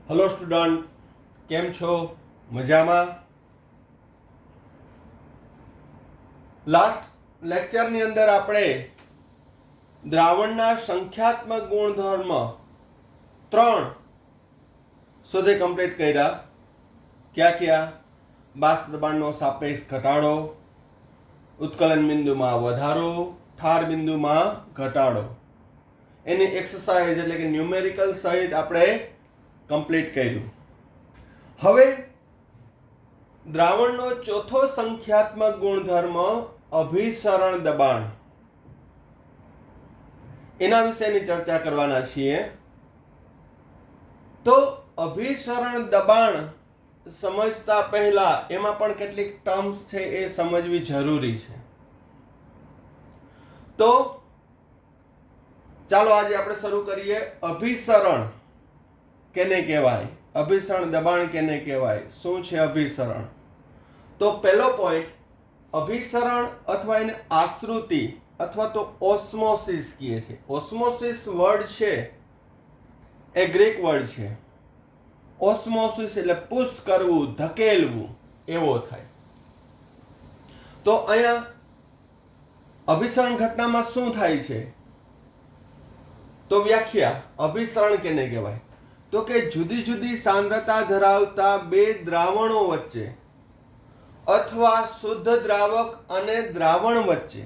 Hello student, केम छो? मजामा? Last lecture ની અંદર આપણે દ્રાવણના સંખ્યાત્મક ગુણધર્મ 3 શોધે કમ્પ્લીટ કર્યા. क्या બાષ્પ દબાણનો સાપેક્ષ ઘટાડો, ઉત્કલન બિંદુમાં વધારો, ઠાર બિંદુમાં ઘટાડો. એની એક્સરસાઇઝ એટલે કે ન્યુમેરિકલ સહિત આપણે કમ્પ્લીટ કર્યું. હવે દ્રાવણનો ચોથો સંખ્યાત્મક ગુણધર્મ અભિસરણ દબાણ, એના વિશેની ચર્ચા કરવાના છીએ. તો અભિસરણ દબાણ સમજતા પહેલા એમાં પણ કેટલીક ટર્મ્સ છે એ સમજવી જરૂરી છે. તો ચાલો આજે આપણે શરૂ કરીએ. અભિસરણ કેને કહેવાય? અભિસરણ દબાણ કેને કહેવાય? શું છે અભિસરણ? તો પહેલો પોઈન્ટ, અભિસરણ અથવા એને આશ્રુતિ અથવા તો ઓસ્મોસિસ કહે છે. ઓસ્મોસિસ વર્ડ છે એ ગ્રીક વર્ડ છે. ઓસ્મોસિસ એટલે પુશ કરવું, ધકેલવું એવો થાય. તો અહીંયા અભિસરણ ઘટનામાં શું થાય છે? તો વ્યાખ્યા, અભિસરણ કેને કહેવાય? તો કે જુદી જુદી સાંદ્રતા ધરાવતા બે દ્રાવણો વચ્ચે અથવા શુદ્ધ દ્રાવક અને દ્રાવણ વચ્ચે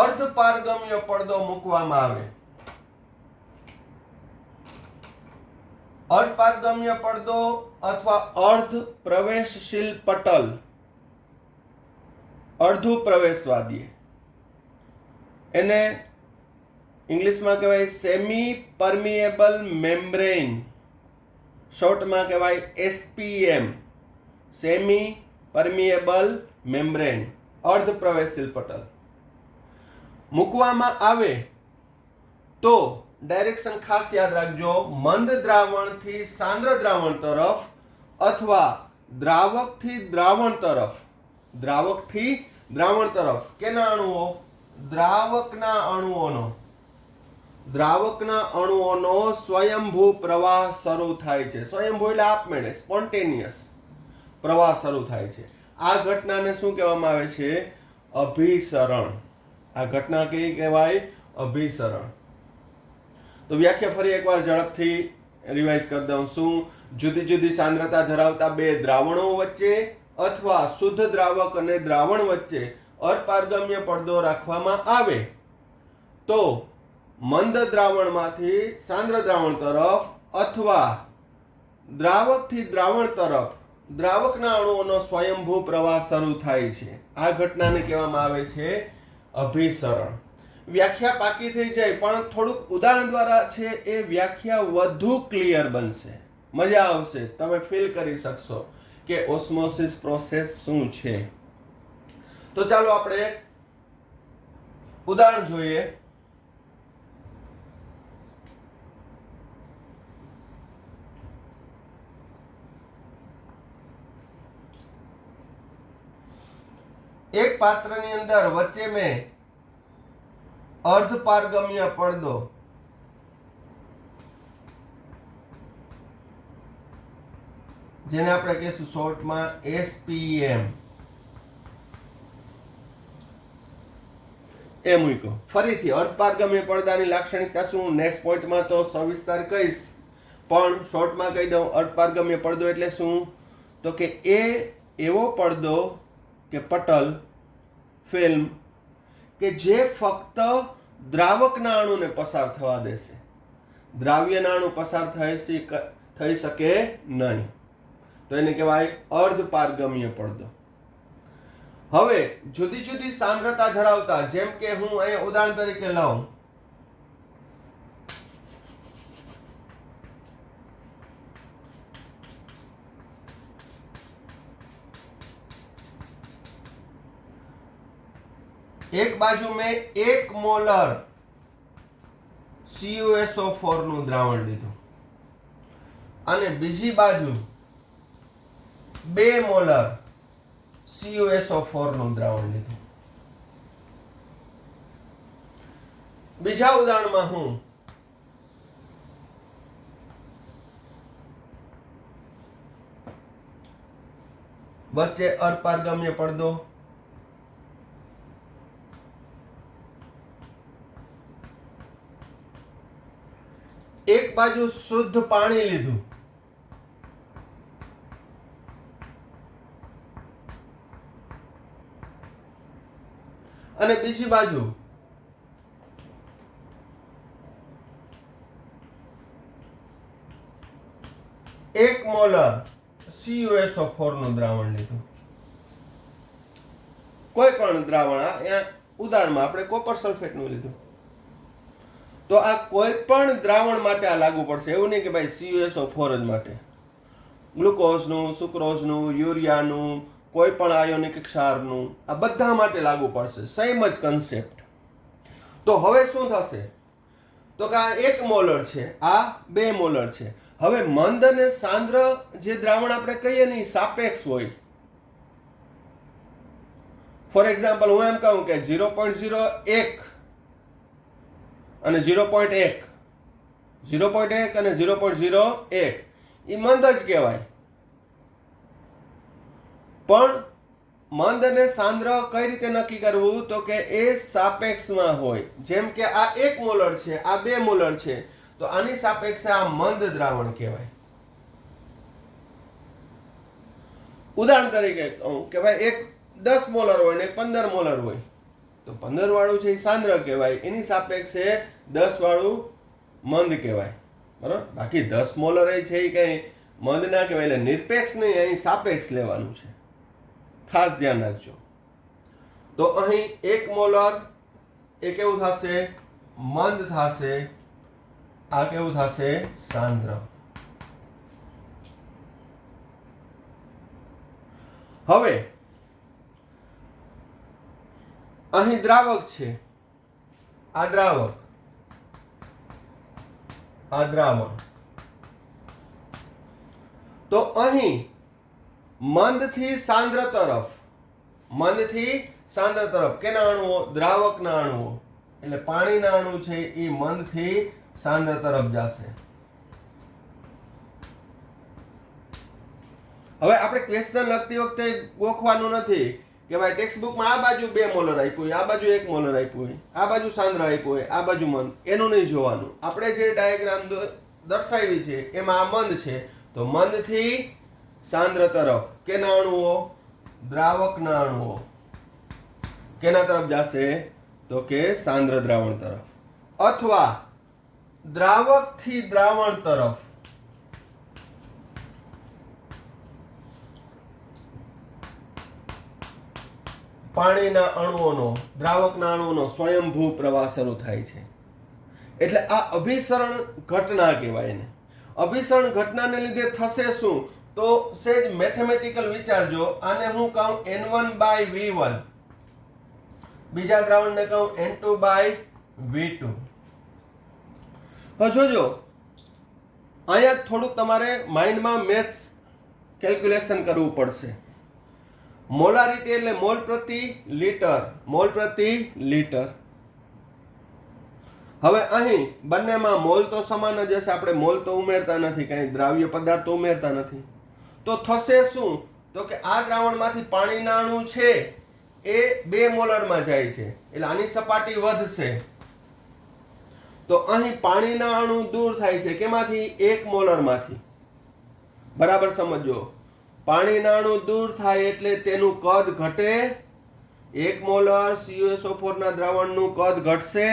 અર્ધપારગમ્ય પડદો મૂકવામાં આવે. અર્ધપારગમ્ય પડદો અથવા અર્ધ પ્રવેશશીલ પટલ, અર્ધું પ્રવેશવાદી, એને ઇંગ્લિશમાં કહેવાય સેમી પરમિએબલ મેમ્બ્રેન, શોર્ટમાં કહેવાય એસપીએમ, સેમી પરમિએબલ મેમ્બ્રેન, અર્ધ પ્રવેશશીલ પટલ મૂકવામાં આવે તો ડાયરેક્શન ખાસ યાદ રાખજો, મંદ દ્રાવણથી સાંદ્ર દ્રાવણ તરફ અથવા દ્રાવકથી દ્રાવણ તરફ. દ્રાવકથી દ્રાવણ તરફ કેના અણુઓ? દ્રાવકના અણુઓનો સ્વયંભૂ પ્રવાહ શરૂ થાય છે. સ્વયંભૂ એટલે આપમેળે, સ્પોન્ટેનિયસ પ્રવાહ શરૂ થાય છે. આ ઘટનાને શું કહેવામાં આવે છે? અભિસરણ. આ ઘટના કઈ કહેવાય? અભિસરણ. તો વ્યાખ્યા ફરી એકવાર ઝડપથી રિવાઇઝ કરી દઉં. શું? જુદી જુદી સાંદ્રતા ધરાવતા બે દ્રાવણો વચ્ચે અથવા શુદ્ધ દ્રાવક અને દ્રાવણ વચ્ચે અપારગમ્ય પડદો રાખવામાં આવે તો મંદ દ્રાવણમાંથી સાંદ્ર દ્રાવણ તરફ અથવા દ્રાવકથી દ્રાવણ તરફ દ્રાવકના અણુઓનો સ્વયંભૂ પ્રવાહ શરૂ થાય છે. આ ઘટનાને કહેવામાં આવે છે અભિસરણ. વ્યાખ્યા પાકી થઈ જાય પણ થોડુંક ઉદાહરણ દ્વારા છે એ વ્યાખ્યા વધુ ક્લિયર બનશે, મજા આવશે, તમે ફીલ કરી શકશો કે ઓસ્મોસિસ પ્રોસેસ શું છે. તો ચાલો આપણે ઉદાહરણ જોઈએ. એક પાત્રની અંદર વચ્ચે મેં અર્ધપારગમ્ય પડદો જેને આપણે કહીશું શોર્ટમાં એસપીએમ એ મૂક્યો. ફરીથી અર્ધપારગમ્ય પડદાની લાક્ષણિકતા શું? નેક્સ્ટ પોઈન્ટમાં તો સવિસ્તાર કહીશ, પણ શોર્ટમાં કહી દઉં. અર્ધપારગમ્ય પડદો એટલે શું? તો કે એ એવો પડદો કે પટલ, ફિલ્મ કે જે ફક્ત દ્રાવકના અણુને પસાર થવા દેશે, દ્રાવ્યના અણુ પસાર થઈ શકે નહીં. તો એને કહેવાય અર્ધપારગમ્ય પડદો. હવે જુદી જુદી સાંદ્રતા ધરાવતા, જેમ કે હું અહીંયા ઉદાહરણ તરીકે લઉં, એક બાજુ મેં 1 મોલર CuSO4 નું દ્રાવણ લીધું અને બીજી બાજુ 2 મોલર CuSO4 નું દ્રાવણ લીધું. બીજા ઉદાહરણમાં હું વચ્ચે અપારગમ્ય પડદો, એક બાજુ શુદ્ધ પાણી લીધું અને બીજી બાજુ એક મોલર CuSO4 નું દ્રાવણ લીધું. કોઈ પણ દ્રાવણ, અહીંયા ઉદાહરણમાં આપણે કોપર સલ્ફેટ નું લીધું. તો આ કોઈ પણ દ્રાવણ માટે આ લાગુ પડશે. એવું નહીં કે ભાઈ CuSO4 જ માટે. ગ્લુકોઝનું, સુક્રોઝનું, યુરિયાનું, કોઈ પણ આયોનિક ક્ષારનું, આ બધા માટે લાગુ પડશે. સેમ જ કન્સેપ્ટ. તો હવે શું થશે? તો કે આ 1 મોલર છે, આ 2 મોલર છે. હવે મંદ અને સાંદ્ર જે દ્રાવણ આપણે કહીએ ને, સાપેક્ષ હોય. ફોર એક્ઝામ્પલ, હું એમ કહું કે 0.01 અને 0.1, 0.1 અને 0.01 એ મંદ જ કહેવાય. પણ મંદ અને સાંદ્ર કઈ રીતે નક્કી કરવું? તો કે એ સાપેક્ષમાં હોય. જેમ કે આ 1 મોલર છે, આ 2 મોલર છે, તો આની સાપેક્ષે આ મંદ દ્રાવણ કહેવાય. ઉદાહરણ તરીકે કહું કે ભાઈ એક 10 મોલર હોય ને 15 મોલર હોય, તો 15 વાળું છે એ સાંદ્ર કહેવાય, એની સાપેક્ષે 10 વાળું મંદ કહેવાય. બરાબર? બાકી 10 મોલર છે એ કઈ મંદ ના કહેવાય. એટલે નિરપેક્ષ નહીં, અહીં સાપેક્ષ લેવાનું છે. ખાસ ધ્યાન રાખજો. તો અહીં 1 મોલર એ કેવું થશે? મંદ થશે. આ કેવું થશે? સાંદ્ર. હવે અહીં દ્રાવક છે, આ દ્રાવક, આ દ્રાવણ. તો અહીં મંદથી સાંદ્ર તરફ, મંદથી સાંદ્ર તરફ કેના અણુઓ? દ્રાવકના અણુઓ. એટલે પાણીના અણુ છે એ મંદથી સાંદ્ર તરફ જશે. હવે આપણે ક્વેશ્ચન લખતી વખતે ગોખવાનું નથી કે ભાઈ ટેક્સ્ટ બુકમાં આ બાજુ 2 મોલર આપ્યું હોય, આ બાજુ 1 મોલર આપ્યું હોય, આ બાજુ સાંદ્ર આપ્યું હોય, આ બાજુ મંદ. એનું નહીં જોવાનું. આપણે જે ડાયાગ્રામ દર્શાવી છે એમાં આ મંદ છે, તો મંદથી સાંદ્ર તરફ કેના અણુઓ? દ્રાવકના અણુઓ. કેના તરફ જશે? તો કે સાંદ્ર દ્રાવણ તરફ. અથવા દ્રાવકથી દ્રાવણ તરફ. પાણીના અણુઓનો, દ્રાવકના અણુઓનો સ્વયંભૂ પ્રવાહ શરૂ થાય છે. એટલે આ અભિસરણ ઘટના કહેવાય એને. અભિસરણ ઘટનાને લીધે થશે શું? તો સેજ મેથેમેટિકલ વિચારજો. આને હું કહું N1/V1, બીજા દ્રાવણને કહું N2/V2. હવે જોજો, અહીંયા થોડુંક તમારે માઇન્ડમાં મેથ્સ કેલ્ક્યુલેશન કરવું પડશે. મોલારિટી એટલે મોલ પ્રતિ લીટર, મોલ પ્રતિ લીટર. હવે અહીં બંનેમાં મોલ તો સમાન જ હશે. આપણે મોલ તો ઉમેરતા નથી, કઈ દ્રાવ્ય પદાર્થ તો ઉમેરતા નથી. તો થશે શું? તો કે આ દ્રાવણમાંથી પાણીના અણુ છે એ 2 મોલરમાં જાય છે, એટલે આની સપાટી વધશે. તો અહીં પાણીના અણુ દૂર થાય છે. કેમાંથી? 1 મોલરમાંથી. બરાબર સમજો. પાણીના અણુ દૂર થાય એટલે તેનું કદ ઘટે. 1 મોલર CuSO4 ના દ્રાવણનું કદ ઘટશે.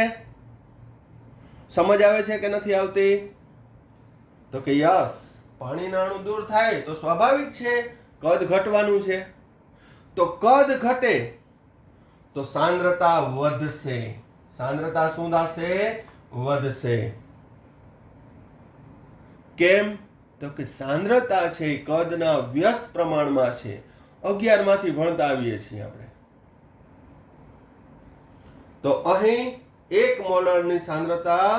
સમજ આવે છે કે નથી આવતી? તો કે યસ, પાણીના અણુ દૂર થાય તો સ્વાભાવિક છે કદ ઘટવાનું છે. તો કદ ઘટે તો સાંદ્રતા વધશે. સાંદ્રતા શું થશે? વધશે. કેમ? તો કે સાંદ્રતા છે કદના વ્યસ્ત પ્રમાણમાં છે. 11 માંથી ભણતા આવીએ છીએ આપણે. તો અહીં 1 મોલરની સાંદ્રતા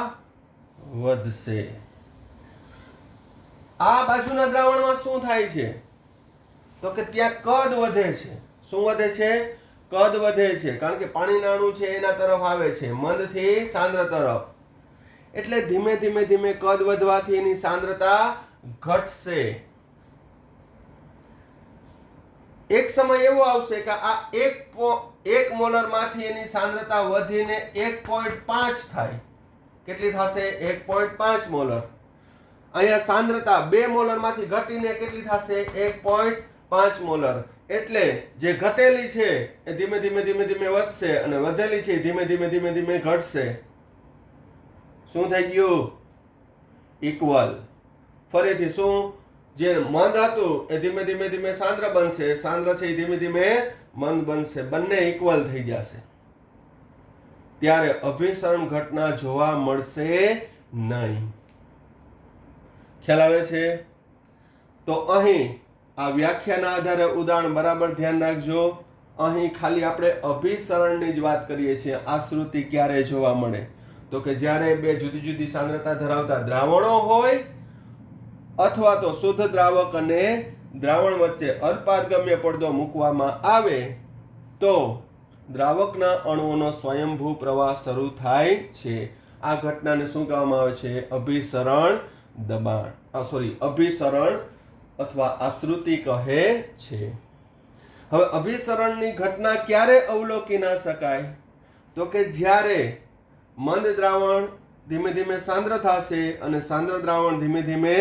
વધશે. આ બાજુના દ્રાવણમાં શું થાય છે? તો કે ત્યાં કદ વધે છે. શું વધે છે? કદ વધે છે. કારણ કે પાણીના અણુ છે એના તરફ આવે છે, મંદથી સાંદ્ર તરફ. એટલે ધીમે ધીમે ધીમે કદ વધવાથી એની સાંદ્રતા ઘટશે. એક સમય એવો આવશે કે આ એક મોલરમાંથી એની સાંદ્રતા વધીને 1.5 થાય. કેટલી થશે? 1.5 મોલર. અહીંયા સાંદ્રતા 2 મોલરમાંથી ઘટીને કેટલી થશે? 1.5 મોલર. એટલે જે ઘટેલી છે એ ધીમે ધીમે વધશે અને વધેલી છે ધીમે ધીમે ઘટશે. શું થઈ ગયું? ઇક્વલ. ફરીથી શું? જે મંદ હતું એ ધીમે ધીમે સાંદ્ર બનશે, સાંદ્ર છે એ ધીમે મંદ બનશે, બંને ઇક્વલ થઈ જશે. ત્યારે અભિસરણ ઘટના જોવા મળશે નહીં. ખ્યાલ આવે છે? તો અહીં આ વ્યાખ્યાના આધારે ઉદાહરણ બરાબર ધ્યાન રાખજો. અહીં ખાલી આપણે અભિસરણની જ વાત કરીએ છીએ. આશ્રુતિ ક્યારે જોવા મળે? તો કે જ્યારે બે જુદી જુદી સાંદ્રતા ધરાવતા દ્રાવણો હોય અથવા તો શુદ્ધ દ્રાવક અને દ્રાવણ વચ્ચે અપારગમ્ય પડદો મૂકવામાં આવે તો દ્રાવકના અણુઓનો સ્વયંભૂ પ્રવાહ શરૂ થાય છે. આ ઘટનાને શું કહેવામાં આવે છે? અભિસરણ દબાણ. અભિસરણ અથવા આશ્રુતિ કહે છે. હવે અભિસરણની ઘટના ક્યારે અવલોકી ના શકાય? તો કે જ્યારે મંદ દ્રાવણ ધીમે ધીમે સાંદ્ર થશે અને સાંદ્ર દ્રાવણ ધીમે ધીમે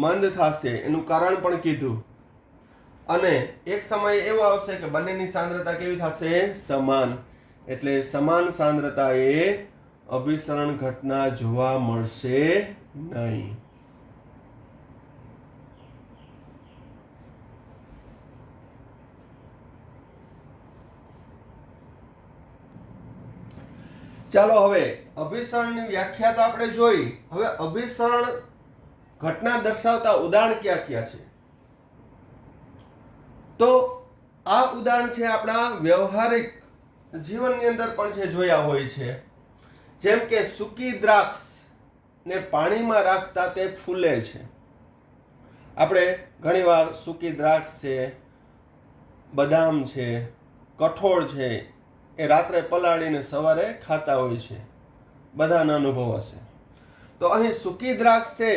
મંદ થશે. એનું કારણ પણ કીધું. અને એક સમય એવો આવશે કે બંનેની સાંદ્રતા કેવી થશે? સમાન. એટલે સમાન સાંદ્રતાએ અભિસરણ ઘટના જોવા મળશે નહીં. ચાલો હવે અભિસરણની વ્યાખ્યા તો આપણે જોઈ. હવે અભિસરણ ઘટના દર્શાવતા ઉદાહરણ ક્યાં ક્યાં છે? તો આ ઉદાહરણ છે આપણા વ્યવહારિક જીવનની અંદર પણ છે, જોયા હોય છે. જેમ કે સૂકી દ્રાક્ષ ને પાણીમાં રાખતા તે ફૂલે છે. આપણે ઘણીવાર સૂકી દ્રાક્ષ છે, બદામ છે, કઠોળ છે, એ રાત્રે પલાળીને સવારે ખાતા હોય છે. બધાના અનુભવ હશે. તો અહીં સૂકી દ્રાક્ષ છે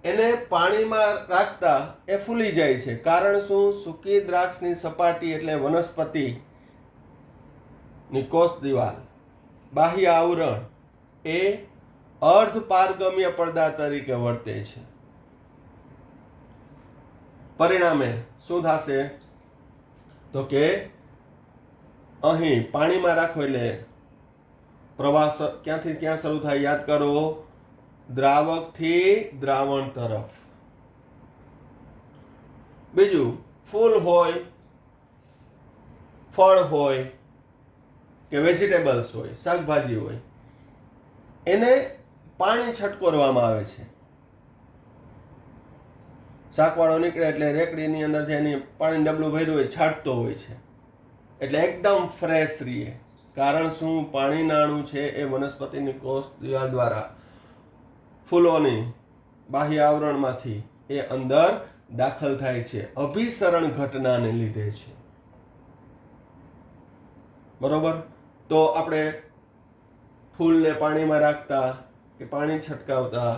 એને પાણીમાં રાખતા એ ફૂલી જાય છે. કારણ શું? સૂકી દ્રાક્ષની સપાટી એટલે વનસ્પતિની કોષ દિવાલ, બાહ્ય આવરણ એ અર્ધ પારગમ્ય પડદા તરીકે વર્તે છે. પરિણામે શું થશે? તો કે અહીં પાણીમાં રાખો એટલે પ્રવાહ ક્યાંથી ક્યાં શરૂ થાય? યાદ કરો, દ્રાવકથી દ્રાવણ તરફ. બીજું, ફૂલ હોય, ફળ હોય કે વેજીટેબલ્સ હોય, શાકભાજી હોય, એને પાણી છટકોરવામાં આવે છે. શાકવાળો નીકળે એટલે રેકડીની અંદર છે એની પાણી ડબલું ભર્યું હોય, છાંટતો હોય છે. એટલે એકદમ ફ્રેશ રહીએ. કારણ શું? પાણીના અણુ છે એ વનસ્પતિની કોષ દિવાલ દ્વારા ફૂલોની બાહ્ય આવરણમાંથી એ અંદર દાખલ થાય છે. અભિસરણ ઘટનાને લીધે છે. બરોબર? તો આપણે ફૂલને પાણીમાં રાખતા કે પાણી છટકાવતા,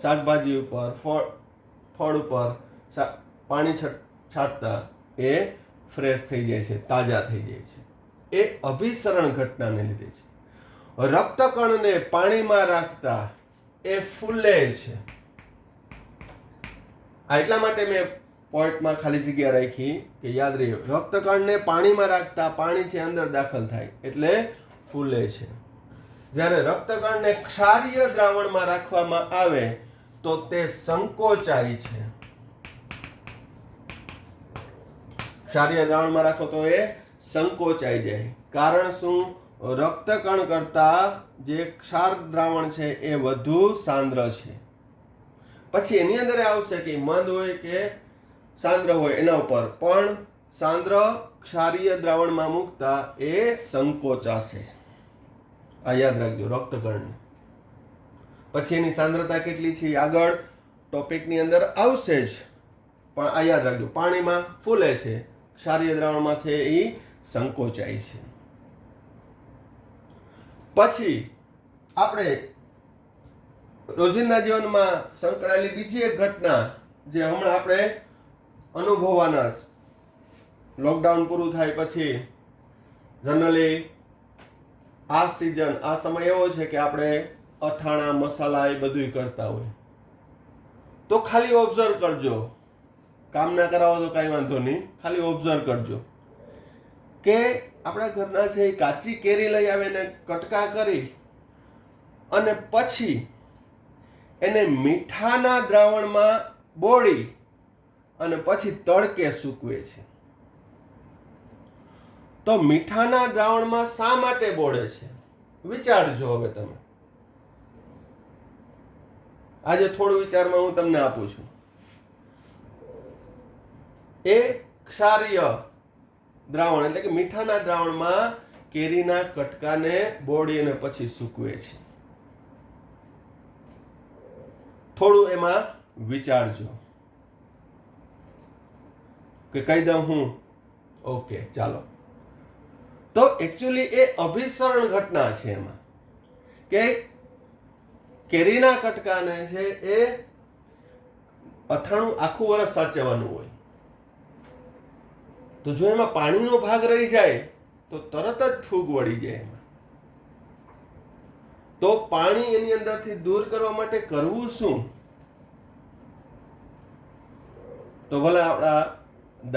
શાકભાજી ઉપર, ફળ ઉપર પાણી છાંટતા એ ફ્રેશ થઈ જાય છે, તાજા થઈ જાય છે. એ અભિસરણ ઘટનાને લીધે છે. રક્તકણને પાણીમાં રાખતા એ ફૂલે છે. એટલા માટે મેં પોઈન્ટમાં ખાલી જગ્યા રાખી કે યાદ રહ્યો, રક્તકણને પાણીમાં રાખતા પાણી છે અંદર દાખલ થાય એટલે ફૂલે છે. જ્યારે રક્તકણને ક્ષારીય દ્રાવણમાં રાખવામાં આવે તો તે સંકોચાય છે. ક્ષારીય દ્રાવણમાં રાખો તો એ સંકોચાઈ જાય. કારણ શું? રક્તકણ કરતા જે ક્ષાર દ્રાવણ છે એ વધુ સાંદ્ર છે. પછી એની અંદર આવશે કે મંદ હોય કે સાંદ્ર હોય એના ઉપર, પણ સાંદ્ર ક્ષારીય દ્રાવણમાં મૂકતા એ સંકોચાશે. આ યાદ રાખજો રક્તકણને. પછી એની સાંદ્રતા કેટલી છે આગળ ટોપિકની અંદર આવશે જ, પણ આ યાદ રાખજો, પાણીમાં ફૂલે છે, ક્ષારીય દ્રાવણમાં છે એ સંકોચાય છે. પછી આપણે રોજિંદા જીવનમાં સંકળાયેલી બીજી એક ઘટના જે હમણાં આપણે અનુભવવાના લોકડાઉન પૂરું થાય પછી જનરલી આ સિઝન, આ સમય એવો છે કે આપણે અથાણા મસાલા એ બધું કરતા હોય. તો ખાલી ઓબ્ઝર્વ કરજો, કામ ના કરાવો તો કાંઈ વાંધો નહીં, ખાલી ઓબ્ઝર્વ કરજો કે આપણા ઘરના છે એ કાચી કેરી લઈ આવે ને કટકા કરી અને પછી એને મીઠાના દ્રાવણમાં બોળી અને પછી તડકે સૂકવે છે. તો મીઠાના દ્રાવણમાં શા માટે બોળે છે? વિચારજો હવે તમે. આજે થોડું વિચારમાં હું તમને આપું છું. એ ક્ષારીય દ્રાવણ એટલે કે મીઠાના દ્રાવણમાં કેરીના કટકાને બોળી અને પછી સૂકવે છે. થોડું એમાં વિચારજો કે કહી દઉં હું? ઓકે, ચાલો. તો એકચ્યુઅલી એ અભિસરણ ઘટના છે એમાં કે કેરીના કટકાને છે એ અથાણું આખું વર્ષ સાચવવાનું હોય. તો જો એમાં પાણીનો ભાગ રહી જાય તો તરત જ ફૂગ વળી જાય એમાં. તો પાણી એની અંદરથી દૂર કરવા માટે કરવું શું? તો ભલે આપણા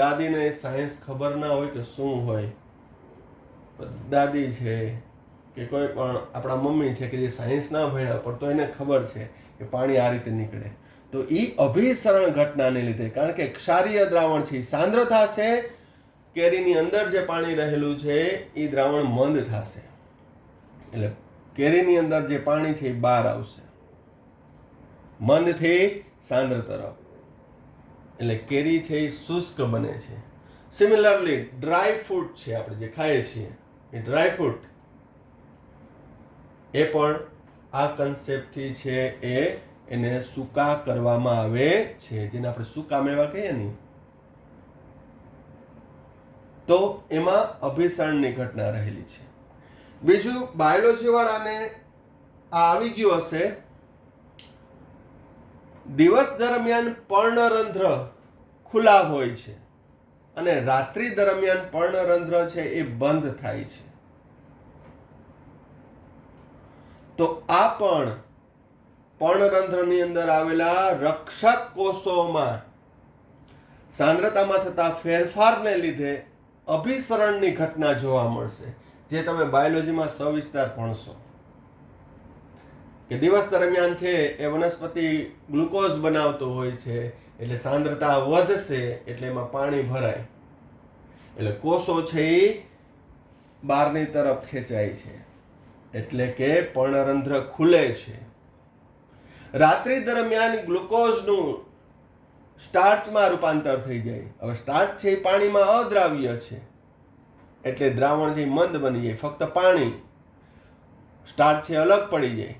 દાદીને સાયન્સ ખબર ના હોય કે શું હોય, દાદી છે કે કોઈ પણ આપણા મમ્મી છે કે જે સાયન્સ ના ભણ્યા પણ તો એને ખબર છે કે પાણી આ રીતે નીકળે. તો એ અભિસરણ ઘટનાને લીધે, કારણ કે ક્ષારીય દ્રાવણ છે, સાંદ્ર થશે, કેરીની અંદર જે પાણી રહેલું છે એ દ્રાવણ મંદ થશે, એટલે કેરીની અંદર જે પાણી છે એ બહાર આવશે મંદથી સાંદ્ર તરફ, એટલે કેરી છે એ શુષ્ક બને છે. સિમિલરલી ડ્રાય ફ્રૂટ છે, આપણે જે ખાઈએ છીએ એ ડ્રાય ફ્રૂટ એ પણ આ કન્સેપ્ટથી છે એને સૂકા કરવામાં આવે છે, જેને આપણે સૂકા મેવા કહીએ ને. તો એમાં અભિસરણની ઘટના રહેલી છે. બીજું, બાયોલોજી વાળાને આ આવી ગયું હશે. દિવસ દરમિયાન પર્ણરંધ્ર ખુલ્લા હોય છે અને રાત્રિ દરમિયાન પર્ણરંધ્ર છે એ બંધ થાય છે. તો આ પણ પર્ણરંધ્રની અંદર આવેલા રક્ષક કોષોમાં સાંદ્રતામાં થતા ફેરફારને લીધે અભિસરણની ઘટના જોવા મળશે, જે તમે બાયોલોજીમાં સવિસ્તાર ભણશો. કે દિવસ દરમિયાન છે એ વનસ્પતિ ગ્લુકોઝ બનાવતો હોય છે, એટલે સાંદ્રતા વધશે એટલે એમાં પાણી ભરાય, એટલે કોષો છે એ બહારની તરફ ખેંચાય છે, એટલે કે પર્ણરંધ્ર ખુલે છે. રાત્રિ દરમિયાન ગ્લુકોઝનું સ્ટાર્ચમાં રૂપાંતર થઈ જાય. હવે સ્ટાર્ચ છે એ પાણીમાં અદ્રાવ્ય છે, એટલે દ્રાવણ છે મંદ બની જાય, ફક્ત પાણી. સ્ટાર્ચ છે અલગ પડી જાય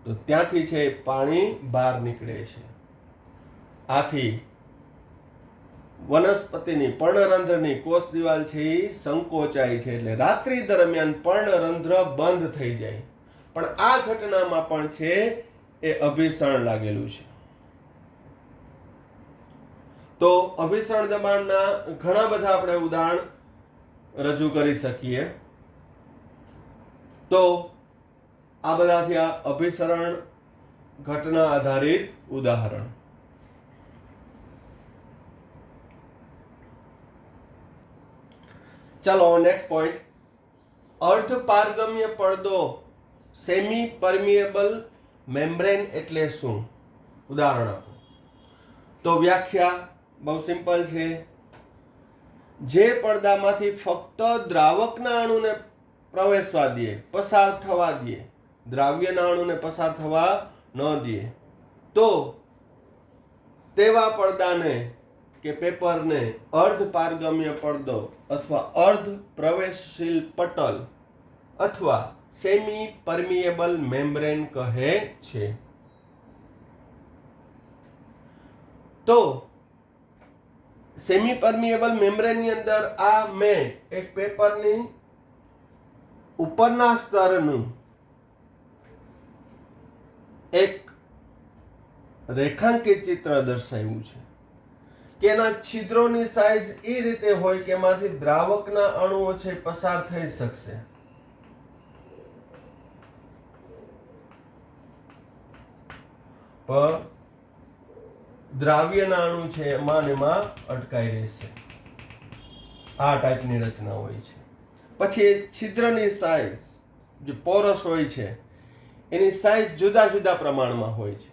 તો ત્યાંથી છે પાણી બહાર નીકળે છે. આથી વનસ્પતિની પર્ણરંધ્રની કોષ દિવાલ છે એ સંકોચાય છે, એટલે રાત્રિ દરમિયાન પર્ણરંધ્ર બંધ થઈ જાય. પણ આ ઘટનામાં પણ છે એ અભિસરણ લાગેલું છે. તો અભિસરણ દબાણના ઘણા બધા આપણે ઉદાહરણ રજૂ કરી શકીએ. તો આ બધાથી આ અભિસરણ ઘટના આધારિત ઉદાહરણ. ચાલો નેક્સ્ટ પોઈન્ટ. અર્ધ પારગમ્ય પડદો સેમી પરમિએબલ મેમ્બ્રેન એટલે શું? ઉદાહરણ આપો. તો વ્યાખ્યા બહુ સિમ્પલ છે. જે પડદામાંથી ફક્ત દ્રાવકના અણુને પ્રવેશવા દે, પસાર થવા દે, દ્રાવ્યના અણુને પસાર થવા ન દે, તો તેવા પડદાને કે પેપરને અર્ધ પારગમ્ય પડદો અથવા અર્ધ પ્રવેશશીલ પટલ અથવા સેમી પરમિએબલ મેમ્બ્રેન કહે છે. તો સેમી પરમિએબલ મેમ્બ્રેનની અંદર આ મેં એક પેપરની ઉપરના સ્તરનું એક રેખાંકિત ચિત્ર દર્શાવ્યું છે કે એના છિદ્રોની સાઈઝ એ રીતે હોય કે એમાંથી દ્રાવકના અણુઓ છે પસાર થઈ શકશે. પણ દ્રાવ્યના અણુ છે એમાં ને એમાં અટકાઈ રહેશે. આ ટાઈપની રચના હોય છે. પછી છિદ્રની સાઈઝ જે પોરસ હોય છે એની સાઈઝ જુદા જુદા પ્રમાણમાં હોય છે.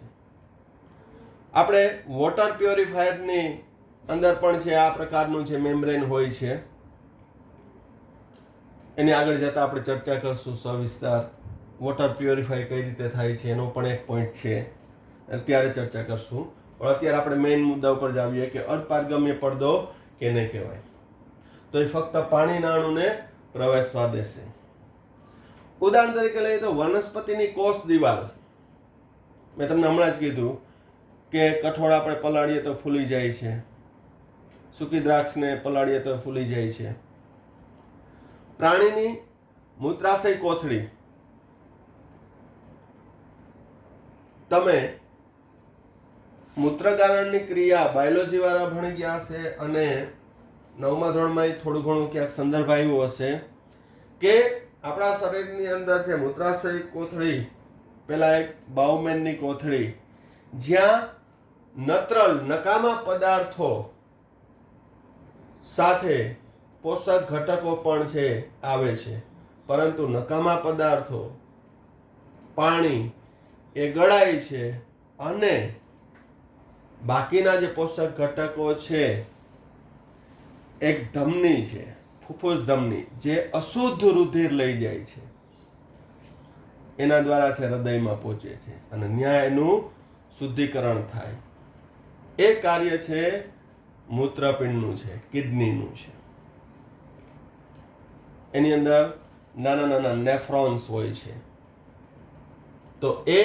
આપણે વોટર પ્યોરિફાયરની અંદર પણ છે આ પ્રકારનું છે મેમ્બ્રેન હોય છે. એની આગળ જતા આપણે ચર્ચા કરશું સવિસ્તાર. વોટર પ્યોરિફાય કઈ રીતે થાય છે એનો પણ એક પોઈન્ટ છે, અત્યારે ચર્ચા કરશું. પણ અત્યારે આપણે મેઇન મુદ્દા ઉપર જ આવીએ કે અર્ધપારગમ્ય પડદો કેને કહેવાય. તો એ ફક્ત પાણીના અણુને પ્રવેશવા દેશે. ઉદાહરણ તરીકે લઈએ તો વનસ્પતિની કોષ દિવાલ. મેં તમને હમણાં જ કીધું કે કઠોળ આપણે પલાળીએ તો ફૂલી જાય છે, સૂકી દ્રાક્ષને પલાળીએ તો ફૂલી જાય છે. પ્રાણીની મૂત્રાશય કોથળી તમે મૂત્રગાળણની ક્રિયા બાયોલોજી વાળા ભણી ગયા હશે અને 9મા ધોરણમાં થોડું ઘણું ક્યાંક સંદર્ભ આવ્યો હશે કે આપણા શરીરની અંદર છે મૂત્રાશય કોથળી પેલા એક બાઉમેનની કોથળી જ્યાં નત્રલ નકામા પદાર્થો સાથે પોષક ઘટકો પણ છે આવે છે, પરંતુ નકામા પદાર્થો પાણી એ ગળાય છે અને બાકીના જે પોષક ઘટકો છે એક ધમની છે, ફુફુસ ધમની, જે અશુદ્ધ રુધિર લઈ જાય છે એના દ્વારા છે હૃદયમાં પહોંચે છે અને ન્યાય એનું શુદ્ધિકરણ થાય. એ કાર્ય છે મૂત્રપિંડનું છે, કિડનીનું છે. એની અંદર નાના નાના નેફ્રોન્સ હોય છે. તો એ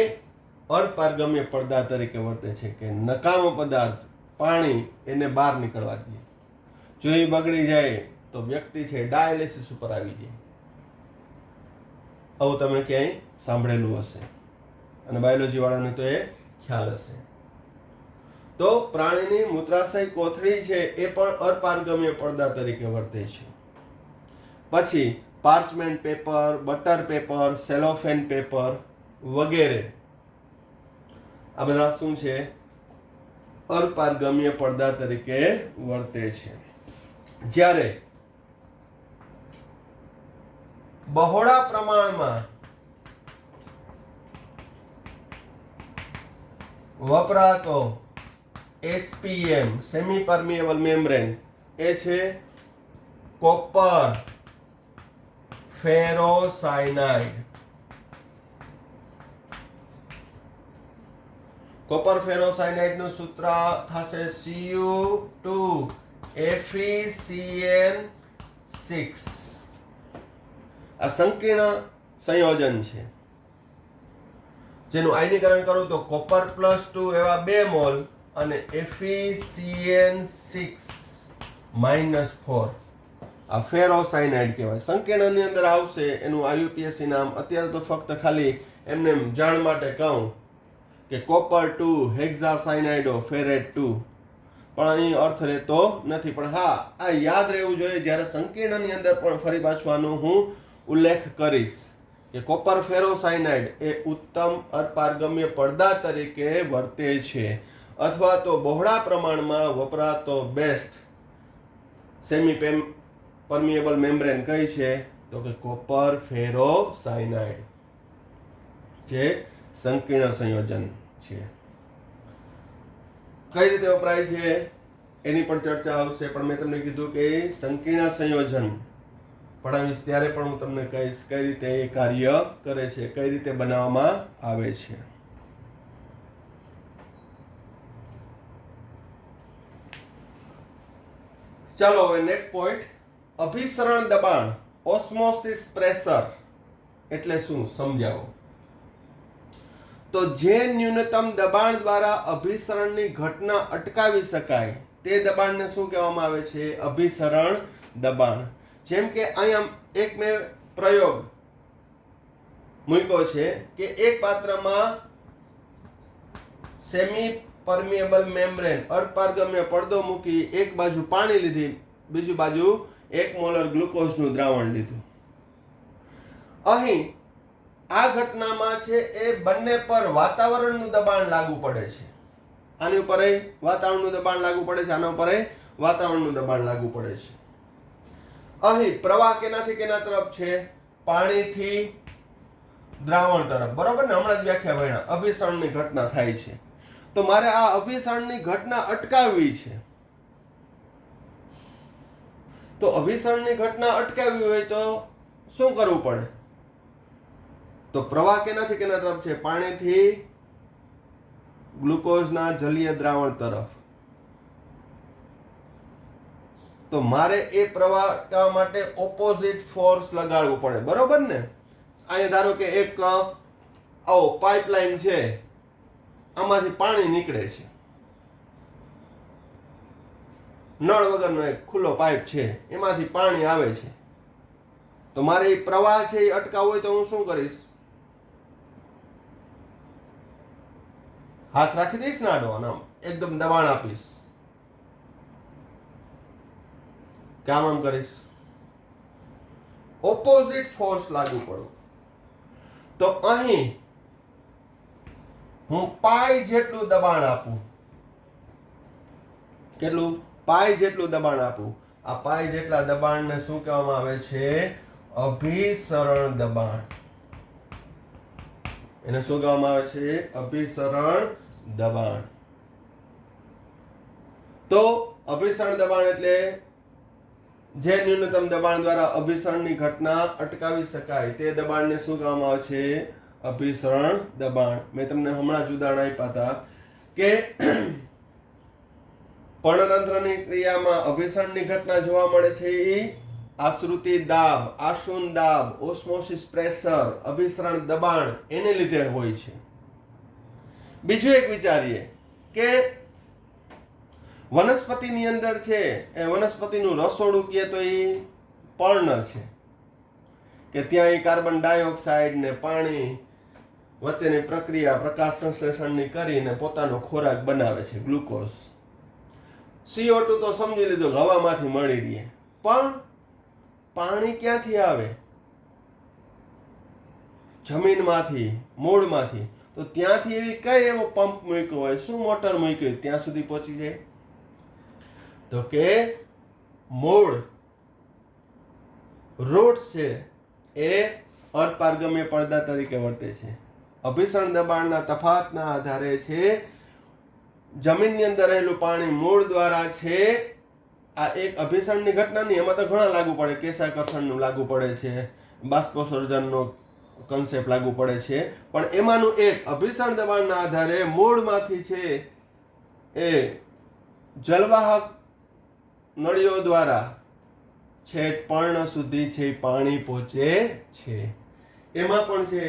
અર્ધપારગમ્ય પડદા તરીકે વર્તે છે કે નકામો પદાર્થ પાણી એને બહાર નીકળવા દે. જો એ બગડી જાય તો વ્યક્તિ છે ડાયાલિસિસ ઉપર આવી જાય. આવું તમે ક્યાંય સાંભળેલું હશે અને બાયોલોજી વાળાને તો એ ખ્યાલ હશે. તો પ્રાણીની મૂત્રાશય કોથળી છે એ પણ અર્ધપારગમ્ય પડદા તરીકે વર્તે છે. પછી parchment paper, butter paper, cellophane paper વગેરે આ બધા શું છે અર્ધપારગમ્ય પડદા તરીકે વર્તે છે. જ્યારે બહોળા પ્રમાણમાં વપરાતો SPM સેમી પરમિએબલ મેમ્બ્રેન એ છે કોપર ફેરોસાયનાઇડ. કોપર ફેરોસાયનાઇડ નું સૂત્ર થશે Cu2FeCN6. આ સંકીર્ણ સંયોજન છે જેનું આયનીકરણ કરું તો કોપર +2 એવા 2 મોલ અને FeCN6-4 આ ફેરોસાયનાઇડ કહેવાય. સંકીર્ણની અંદર આવશે એનું IUPAC નામ. અત્યારે તો ફક્ત ખાલી એમને જાણ માટે કહું કે કોપર 2 હેક્ઝાસાયનાઇડો ફેરેટ 2, પણ અહીં અર્થ રહેતો નથી. પણ હા, આ યાદ રહેવું જોઈએ જ્યારે સંકીર્ણની અંદર પણ ફરી પાછું આનો હું ઉલ્લેખ કરીશ કે કોપર ફેરોસાયનાઇડ એ ઉત્તમ અર્ધપારગમ્ય પડદા તરીકે વર્તે છે અથવા તો બહોળા પ્રમાણમાં વપરાતો બેસ્ટ સેમી પરમિએબલ મેમ્બ્રેન કઈ છે તો કે કોપર ફેરોસાયનાઇડ જે સંકીર્ણ સંયોજન છે. કઈ રીતે વપરાય છે એની પણ ચર્ચા આવશે, પણ મેં તમને કીધું કે સંકીર્ણ સંયોજન ભણાવીશ ત્યારે પણ હું તમને કહીશ કઈ રીતે એ કાર્ય કરે છે, કઈ રીતે બનાવવામાં આવે છે. ચાલો હવે નેક્સ્ટ પોઈન્ટ, અભિસરણ દબાણ ઓસ્મોસિસ પ્રેશર એટલે શું સમજાવો. તો જે ન્યૂનતમ દબાણ દ્વારા અભિસરણની ઘટના અટકાવી શકાય તે દબાણને શું કહેવામાં આવે છે? અભિસરણ દબાણ. જેમ કે અહીંયા એક મેં પ્રયોગ મૂક્યો છે કે એક પાત્રમાં સેમી પરમિએબલ મેમ્બ્રેન અર્ધપારગમ્ય પડદો મૂકી એક બાજુ પાણી લીધી, બીજી બાજુ 1 મોલર ગ્લુકોઝનું દ્રાવણ લીધું. અહીં આ ઘટનામાં છે એ બંને પર વાતાવરણનું દબાણ લાગુ પડે છે. આની ઉપર વાતાવરણનું દબાણ લાગુ પડે છે, આના ઉપર વાતાવરણનું દબાણ લાગુ પડે છે. અહીં પ્રવાહ કેનાથી કેના તરફ છે? પાણીથી દ્રાવણ તરફ. બરોબર ને? હમણાં જ વ્યાખ્યા ભણ્યા, અભિસરણની ઘટના થાય છે. તો મારે આ અભિસરણની ઘટના અટકાવવી છે. તો અભિસરણની ઘટના અટકાવવી હોય તો શું કરવું પડે? તો પ્રવાહ કેનાથી કેના તરફ છે? પાણીથી ગ્લુકોઝના જલીય દ્રાવણ તરફ. તો મારે એ પ્રવાહ અટકાવવા માટે ઓપોઝિટ ફોર્સ લગાડવું પડે. બરોબર ને? અહીંયા ધારો કે એક આવો પાઇપલાઇન છે, આમાંથી પાણી નીકળે છે, નળ વગરનો એક ખુલ્લો પાઇપ છે, એમાંથી પાણી આવે છે. તો મારે એ પ્રવાહ છે એ અટકાવવો હોય તો હું શું કરીશ? હાથ રાખી દઈશ ને આડો, આમ એકદમ દબાણ આપીશ કે આમ કરીશ, ઓપોઝિટ ફોર્સ લાગુ પડો. તો અહીં હું પાઈ જેટલું દબાણ આપું. કેટલું? પાઈ જેટલું દબાણ આપું. આ પાઈ જેટલા દબાણને શું કહેવામાં આવે છે? અભિસરણ દબાણ. એને શું કહેવામાં આવે છે? અભિસરણ દબાણ. તો અભિસરણ દબાણ એટલે જે ન્યૂનતમ દબાણ દ્વારા અભિસરણની ઘટના અટકાવી શકાય તે દબાણને શું કહેવામાં આવે છે? અભિસરણ દબાણ. મેં તમને હમણાં જ ઉદાહરણ આપ્યા હતા કે પર્ણતંત્રની ક્રિયામાં અભિસરણની ઘટના જોવા મળે છે એ આશ્રુતિ દાબ, આસુન દાબ, ઓસ્મોસિસ પ્રેશર, અભિસરણ દબાણ એને લીધે હોય છે. બીજું એક વિચારીએ કે વનસ્પતિની અંદર છે એ વનસ્પતિનું રસોડું કહે તો એ પર્ણ છે કે ત્યાં એ કાર્બન ડાયોક્સાઇડ ને પાણી વચ્ચેની પ્રક્રિયા પ્રકાશ સંશ્લેષણની કરીને પોતાનો ખોરાક બનાવે છે, ગ્લુકોઝ. CO2 તો સમજી લીધું કે હવામાંથી મળી રહે, પણ પાણી ક્યાંથી આવે? જમીનમાંથી, મૂળમાંથી. તો ત્યાંથી એવી કઈ એવો પંપ મૂક્યો હોય, શું મોટર મૂકી હોય ત્યાં સુધી પહોંચી જાય? તો કે મૂળ રૂટ છે એ અર્ધપારગમ્ય પડદા તરીકે વર્તે છે. અભિસરણ દબાણના તફાવતના આધારે છે જમીનની અંદર રહેલું પાણી મૂળ દ્વારા છે. આ એક અભિસરણની ઘટના નહીં, એમાં તો ઘણા લાગુ પડે, કેશાકર્ષણનું લાગુ પડે છે, બાષ્પોત્સર્જનનો કન્સેપ્ટ લાગુ પડે છે, પણ એમાંનું એક અભિસરણ દબાણના આધારે મૂળમાંથી છે એ જલવાહક નળીઓ દ્વારા છેક પર્ણ સુધી છે પાણી પહોંચે છે. એમાં પણ છે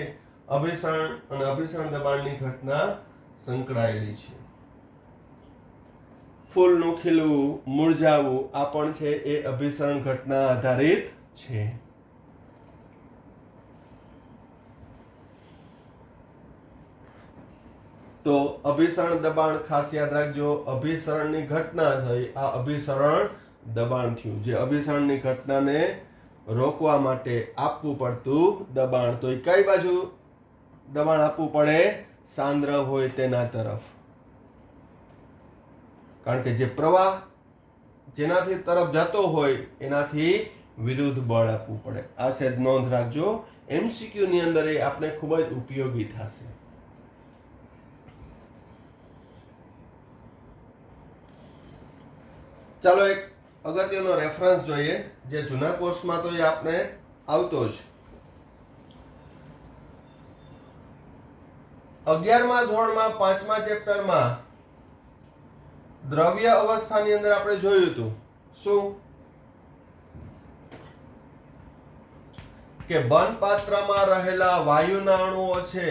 અભિસરણ અને અભિસરણ દબાણની ઘટના સંકળાયેલી છે. ફૂલનું ખીલવું, મુરઝાવું આ પણ છે એ અભિસરણ ઘટના આધારિત છે. તો અભિસરણ દબાણ ખાસ યાદ રાખજો, અભિસરણની ઘટના થઈ, આ અભિસરણ દબાણ થયું. જે અભિસરણની ઘટનાને રોકવા માટે આપવું પડતું દબાણ. તો એ કઈ બાજુ દબાણ આપવું પડે? સાંદ્ર હોય તેના તરફ. કારણ કે જે પ્રવાહ જેનાથી તરફ જતો હોય એનાથી વિરુદ્ધ બળ આપવું પડે. આ સેજ નોંધ રાખજો, MCQ ની અંદર એ આપણે ખૂબ જ ઉપયોગી થશે. ચાલો એક અગત્યનો રેફરન્સ જોઈએ જે જૂના કોર્સમાં તો એ આપણે આવતો જ. 11મા ધોરણમાં 5મા ચેપ્ટરમાં દ્રવ્ય અવસ્થાની અંદર આપણે જોયું હતું શું કે બંધ પાત્રમાં રહેલા વાયુના અણુઓ છે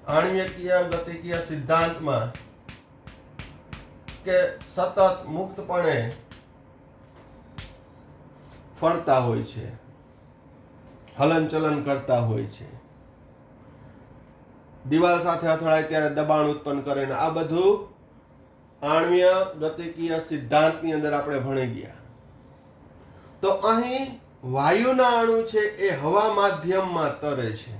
આણ્વિકીય ગતિકીય સિદ્ધાંતમાં કે સતત મુક્તપણે ફરતા હોય છે, હલનચલન કરતા હોય છે. દિવાલ સાથે અથડાય ત્યારે દબાણ ઉત્પન્ન કરે ને આ બધું આણ્વીય ગતિકીય સિદ્ધાંતની અંદર આપણે ભણી ગયા. તો અહીં વાયુના અણુ છે એ હવા માધ્યમમાં તરે છે.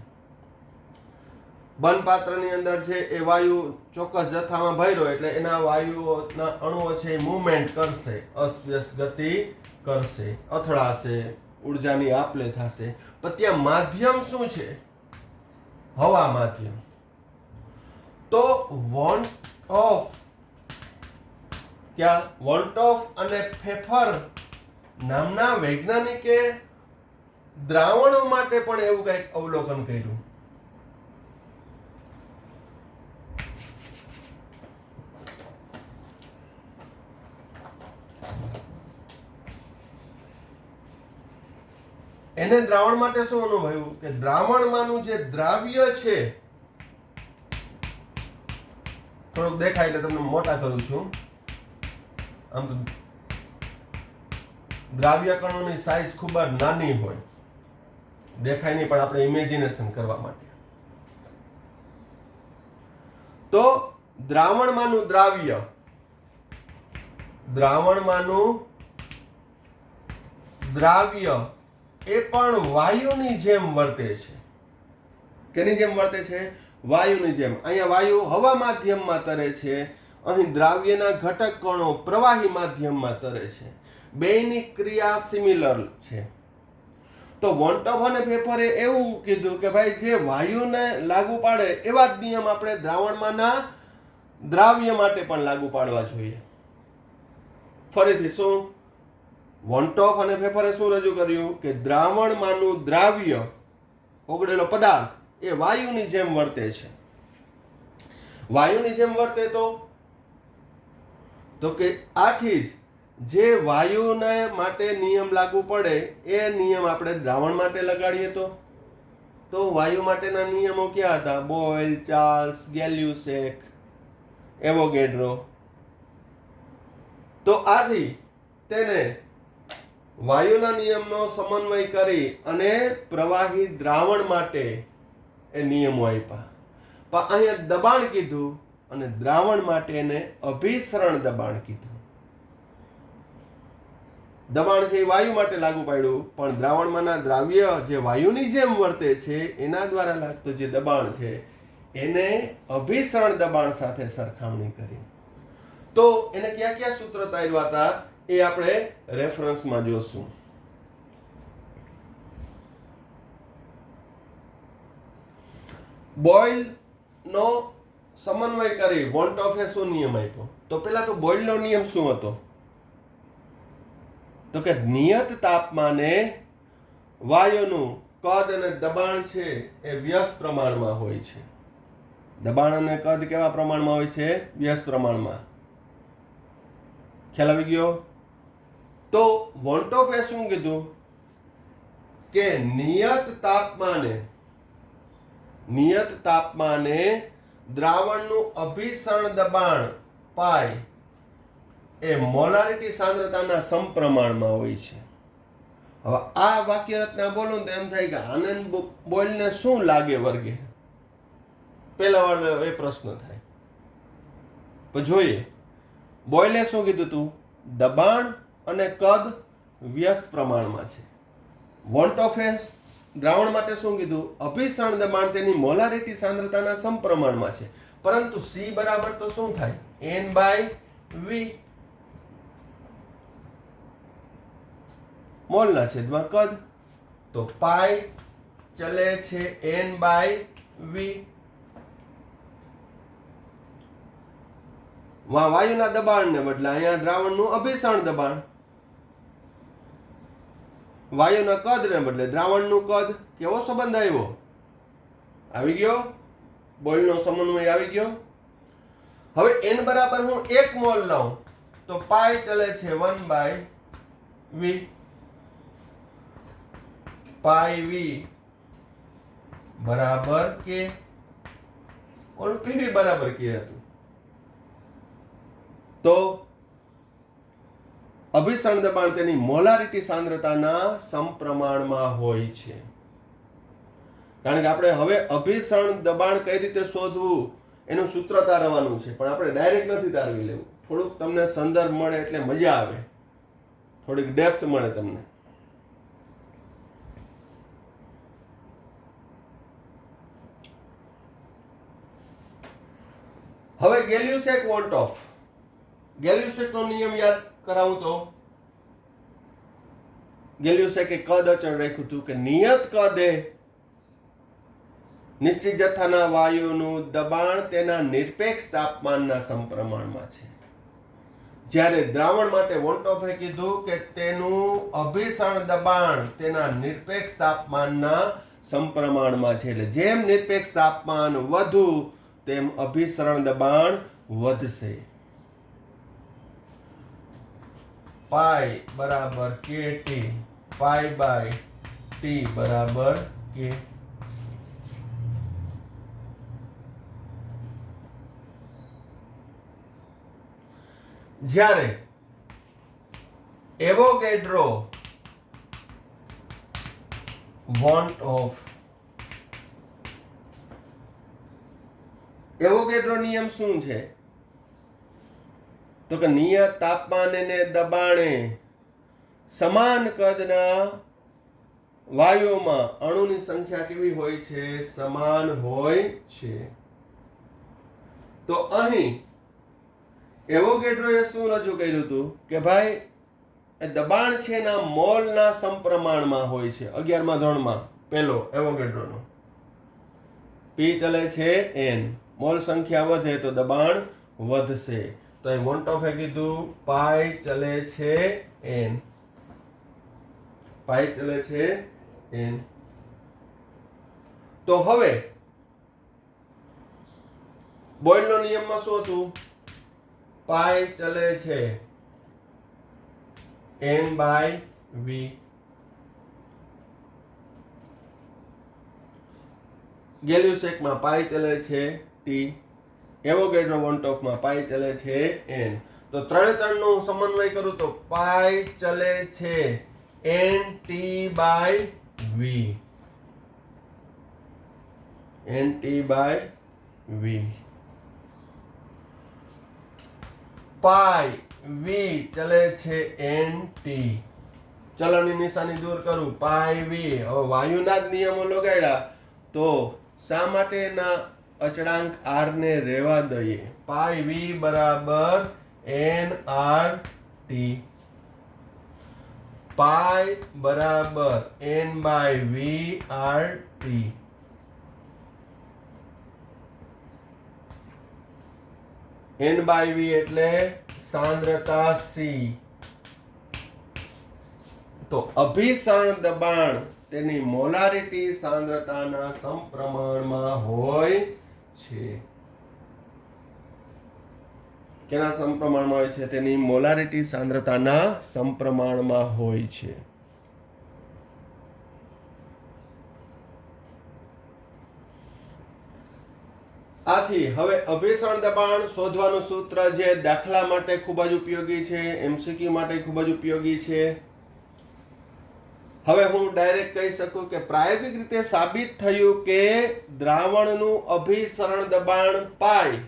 બંધ પાત્રની અંદર છે એ વાયુ ચોક્કસ જથ્થામાં ભર્યો એટલે એના વાયુઓના અણુઓ છે એ મૂવમેન્ટ કરશે, અસ્વ્યસ્ત ગતિ કરશે, અથડાશે, ઉર્જાની આપ-લે થશે. પણ ત્યાં માધ્યમ શું છે? હવા માધ્યમ. તો વોન્ટોફ અને ફેફર નામના વૈજ્ઞાનિકે દ્રાવણો માટે પણ એવું કંઈક અવલોકન કર્યું. એને દ્રાવણ માટે શું અનુભવ્યું કે દ્રાવણમાંનું જે દ્રાવ્ય છે, થોડુંક દેખાય એટલે તમને મોટા કરું છું. આમ તો દ્રાવ્ય કણોની સાઈઝ ખૂબ જ નાની હોય, દેખાય નહીં, પણ આપણે ઇમેજિનેશન કરવા માટે. તો દ્રાવણમાંનું દ્રાવ્ય એ પણ વાયુની જેમ વર્તે છે. કેની જેમ વર્તે છે? વાયુની જેમ. અહીંયા વાયુ હવા માધ્યમમાં તરે છે, અહીં દ્રાવ્યના ઘટક કણો પ્રવાહી માધ્યમમાં તરે છે. બેયની ક્રિયા સિમિલર છે. તો વોન્ટોફ અને ફેફરે એવું કીધું કે ભાઈ જે વાયુને લાગુ પાડે એવા જ નિયમ આપણે દ્રાવણમાંના દ્રાવ્ય માટે પણ લાગુ પાડવા જોઈએ. ફરીથી શું? વોન્ટોફ અને ફેફરે શું રજૂ કર્યું કે દ્રાવણમાંનું દ્રાવ્ય, ઓગળેલો પદાર્થ, એ વાયુની જેમ વર્તે છે. વાયુની જેમ વર્તે તો કે આથી જ જે વાયુને માટે નિયમ લાગુ પડે એ નિયમ આપણે દ્રાવણ માટે લગાડીએ તો વાયુ માટેના નિયમો ક્યાં હતા? Boyle, Charles, Gay Lussac, Avogadro. તો આથી તેને વાયુના નિયમનો સમન્વય કરી અને પ્રવાહી દ્રાવણ માટે એ નિયમો આપ્યા. પણ અહીંયા દબાણ કીધું અને દ્રાવણ માટે એને અભિસરણ દબાણ કીધું. દબાણ છે એ વાયુ માટે લાગુ પાડ્યું, પણ દ્રાવણમાંના દ્રાવ્ય જે વાયુની જેમ વર્તે છે એના દ્વારા લાગતું જે દબાણ છે એને અભિસરણ દબાણ સાથે સરખામણી કરી. તો એને ક્યાં ક્યાં સૂત્ર તાર્યા હતા એ આપણે રેફરન્સમાં જોશું. બોઇલ નો સમન્વય કરી વોલ્ટોફે શું નિયમ આપ્યો? તો પેલા તો બોઇલનો નિયમ શું હતો? તો કે નિયત તાપમાને વાયુનું કદ અને દબાણ છે એ વ્યસ્ત પ્રમાણમાં હોય છે. દબાણ અને કદ કેવા પ્રમાણમાં હોય છે? વ્યસ્ત પ્રમાણમાં. ખ્યાલ આવી ગયો? તો વોલ્ટોફે શું કીધું કે નિયત તાપમાને દ્રાવણનું અભિસરણ દબાણ પાઈ એ મોલારિટી સાંદ્રતાના સમપ્રમાણમાં હોય છે. હવે આ વાક્ય રચના બોલું તો એમ થાય કે આનંદ બોઇલને શું લાગે વર્ગે? પેલા વાર એ પ્રશ્ન થાય. પણ જોઈએ બોઇલે શું કીધું તું? દબાણ અને કદ વ્યસ્ત પ્રમાણમાં છે. વોલ્ટોફે દ્રાવણ માટે શું કીધું? અભિસરણ દબાણ તેની મોલારિટી સાંદ્રતાના સમપ્રમાણમાં છે. પરંતુ C બરાબર તો શું થાય? N/V. મોલના છેદમાં કદ. તો પાઈ ચલે છે N/V. વાયુના દબાણને બદલે અહીંયા દ્રાવણનું અભિસરણ દબાણ. વાયુના કદને બદલે દ્રાવણનું કદ. કેવો સંબંધ આવ્યો? આવી ગયો? બોઇલનો સમન્વય આવી ગયો. હવે n બરાબર હું 1 મોલ લઉં તો પાઈ ચલે છે 1/V. પાઈ V બરાબર કે ઓલું PV બરાબર કે હતું. તો અભિસરણ દબાણ તેની મોલારિટી સાંદ્રતાના સમપ્રમાણમાં હોય છે. કારણ કે આપણે હવે અભિસરણ દબાણ કઈ રીતે શોધવું એનું સૂત્ર તારવવાનું છે, પણ આપણે ડાયરેક્ટ નથી તારવી લેવું. થોડુંક તમને સંદર્ભ મળે એટલે મજા આવે, થોડીક ડેપ્થ મળે તમને. હવે ગેલ્યુસેક વોન્ટ ઓફ. ગેલ્યુસેકનો નિયમ યાદ કરાવું તો ગેલ્યુસેકે કદ અચળ રાખ્યું હતું કે નિયત કદે નિશ્ચિત જથ્થાના વાયુનું દબાણ તેના નિરપેક્ષ તાપમાનના સમપ્રમાણમાં છે. જ્યારે દ્રાવણ માટે વોન્ટ ઓફે કીધું કે તેનું અભિસરણ દબાણ તેના નિરપેક્ષ તાપમાનના સમપ્રમાણમાં છે. એટલે જેમ નિરપેક્ષ તાપમાન વધુ તેમ અભિસરણ દબાણ વધશે. પાઈ બરાબર KT, પાઈ બાય T બરાબર K. જ્યારે એવોગેડ્રો વોન્ટ ઓફ. એવોગેડ્રો નિયમ શું છે? તો કે નિયત તાપમાન અને દબાણે સમાન કદના વાયુઓમાં અણુની સંખ્યા કેવી હોય છે? સમાન હોય છે. તો અહીં એવોગેડ્રોએ શું રજૂ કર્યું હતું કે ભાઈ દબાણ છે એના મોલના સમપ્રમાણમાં હોય છે. 11મા ધોરણમાં પહેલો એવોગેડ્રોનો P ચલે છે N, મોલ સંખ્યા વધે તો દબાણ વધશે. તો અહીં વોન્ટ ઓફે કીધું પાઈ ચલે છે N, પાઈ ચલે છે N. તો હવે બોયલનો નિયમમાં શું હતું? પાઈ ચલે છે N બાય V. ગેલ્યુસેકમાં પાઈ ચલે છે T, એવોગેડ્રો વોન્ટ ઓફમાં પાઈ ચલે છે N. તો ત્રણનું સમન્વય કરું તો પાઈ ચલે છે NT by V, NT by V. Pi V ચલે છે NT. ચલનની નિશાની દૂર કરું, પાઈ V. હવે વાયુના જ નિયમો લગાડ્યા તો શા માટે ના અચળાંક R ને રહેવા દઈએ? પાઈ V બરાબર NRT, પાઈ બરાબર N by VRT. N by V એટલે સાંદ્રતા C. તો અભિસરણ દબાણ તેની મોલારિટી સાંદ્રતાના સમપ્રમાણમાં હોય છે. કેના સમપ્રમાણમાં હોય છે? તેની મોલારિટી સાંદ્રતાના સમપ્રમાણમાં હોય છે. આથી હવે અભિસરણ દબાણ શોધવાનું સૂત્ર જે દાખલા માટે ખૂબ જ ઉપયોગી છે, MCQ માટે ખૂબ જ ઉપયોગી છે. હવે હું ડાયરેક્ટ કહી શકું કે પ્રાયોગિક રીતે સાબિત થયું કે દ્રાવણનું અભિસરણ દબાણ પાઈ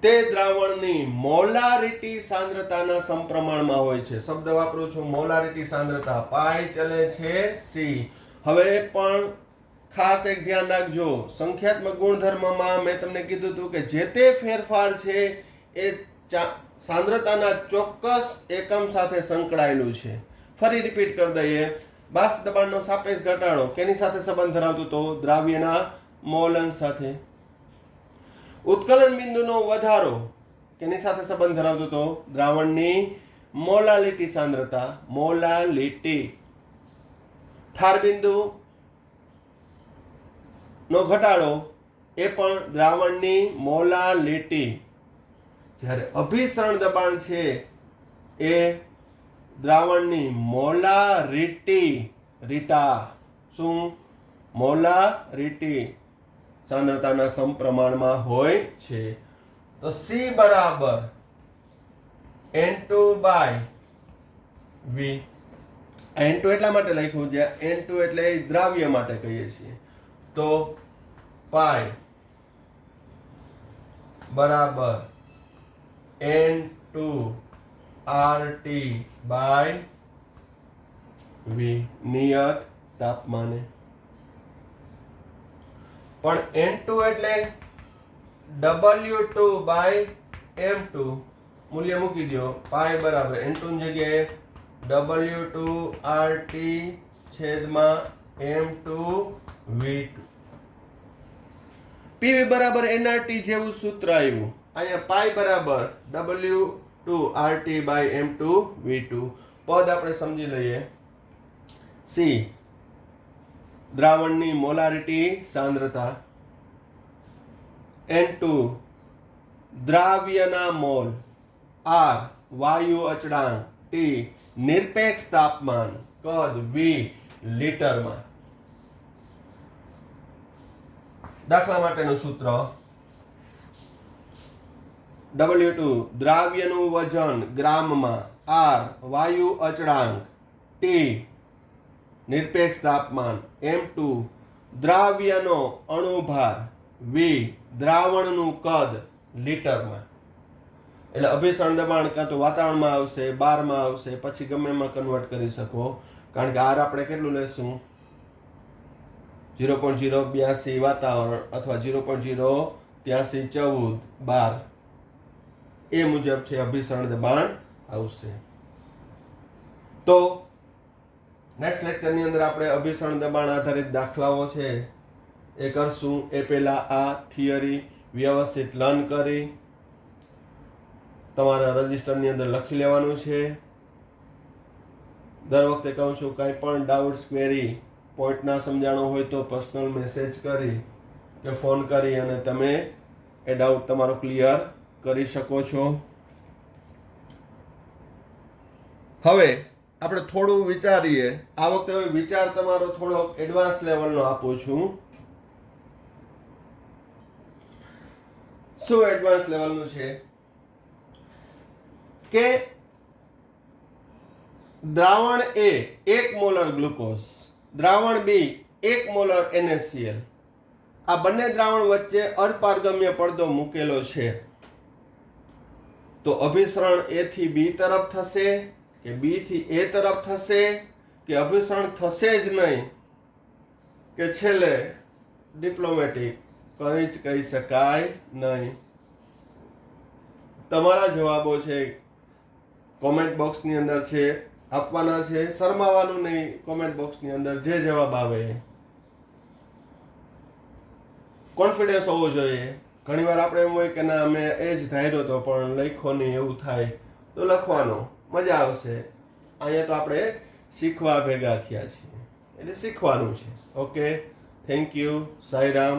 તે દ્રાવણની મોલારિટી સાંદ્રતાના સમપ્રમાણમાં હોય છે. શબ્દ વાપરું છું, મોલારિટી સાંદ્રતા. પાઈ ચલે છે C. હવે પણ ખાસ એક ધ્યાન રાખજો, સંખ્યાત્મક ગુણધર્મમાં મેં તમને કીધું હતું કે જે તે ફેરફાર છે એ સાંદ્રતાના ચોક્કસ એકમ સાથે સંકળાયેલું છે. ફરી રિપીટ કરી દઈએ. બાષ્પ દબાણનો સાપેક્ષ ઘટાડો કેની સાથે સંબંધ ધરાવતો હતો? દ્રાવ્યના મોલ અંશ સાથે. ઉત્કલન બિંદુનો વધારો કેની સાથે સંબંધ ધરાવતો હતો? દ્રાવણની મોલાલિટી સાંદ્રતા, મોલાલિટી. ઠાર બિંદુ નો ઘટાડો એ પણ દ્રાવણની મોલાલિટી. જ્યારે અભિસરણ દબાણ છે એ દ્રાવણની મોલારિટી, રીટા શું? મોલારિટી સાંદ્રતાના સમપ્રમાણમાં હોય છે. તો C બરાબર N2 બાય V. N2 એટલા માટે લખ્યું છે, N2 એટલે દ્રાવ્ય માટે કહીએ છીએ. તો પાઈ બરાબર N2 RT બાય V નિયત તાપમાને. પણ N2 એટલે W2 બાય M2 મૂલ્ય મૂકી દો. પાઈ બરાબર N2 ની જગ્યાએ W2 RT છેદમાં M2 V2. PV બરાબર nRT જેવું સૂત્ર આવ્યું. અહીંયા પાઈ બરાબર W2 RT by M2 V2. પદ આપણે સમજી લઈએ. C દ્રાવણની મોલારિટી સાંદ્રતા, N2 દ્રાવ્યના મોલ, R વાયુ અચળાંક, T નિરપેક્ષ તાપમાન, કદ V લીટરમાં. દાખલા માટેનું સૂત્ર W2 દ્રાવ્યનું વજન ગ્રામમાં, R વાયુ અચળાંક, T નિરપેક્ષ તાપમાન, M2 દ્રાવ્યનો અણુભાર, V દ્રાવણનું કદ લીટરમાં. એટલે અભિસરણ દબાણ કાં તો વાતાવરણમાં આવશે, બારમાં આવશે, પછી ગમે એમાં કન્વર્ટ કરી શકો. કારણ કે R આપણે કેટલું લેશું? 0.082 વાતાવરણ અથવા 0.08314 બાર. એ મુજબ છે અભિસરણ દબાણ આવશે. તો નેક્સ્ટ લેક્ચરની અંદર આપણે અભિસરણ દબાણ આધારિત દાખલાઓ છે એ કરશું. એ પહેલા આ થિયરી વ્યવસ્થિત લર્ન કરી તમારા રજિસ્ટરની અંદર લખી લેવાનું છે. દર વખતે કહું છું, કાંઈ પણ ડાઉટ્સ, ક્વેરી, પોઈન્ટ ના સમજાણો હોય તો પર્સનલ મેસેજ કરી કે ફોન કરી અને તમે એ ડાઉટ તમારો ક્લિયર કરી શકો છો. હવે આપણે થોડું વિચારીએ. આ વખતે વિચાર તમારો થોડો એડવાન્સ લેવલનો આપું છું. શું એડવાન્સ લેવલનું છે? કે દ્રાવણ A 1 મોલર ગ્લુકોઝ, દ્રાવણ B 1 મોલર NaCl, આ બંને દ્રાવણ વચ્ચે અર્ધપારગમ્ય પડદો મૂકેલો છે. તો અભિસરણ A થી B તરફ થશે કે B થી A તરફ થશે કે અભિસરણ થશે જ નહીં કે છેલ્લે ડિપ્લોમેટિક, કંઈ જ કહી શકાય નહીં. તમારા જવાબો છે કોમેન્ટ બોક્સની અંદર છે, આપવાના છે. શરમાવાનું નહીં. કોમેન્ટ બોક્સની અંદર જે જવાબ આવે કોન્ફિડન્સ હોવો જોઈએ. ઘણીવાર આપણે એમ હોય કે ના મેં એ જ ધાર્યો હતો પણ લખ્યો નહીં, એવું થાય તો લખવાનો મજા આવશે. અહીંયા તો આપણે શીખવા ભેગા થયા છીએ એટલે શીખવાનું છે. Okay, thank you. સાંઈરામ.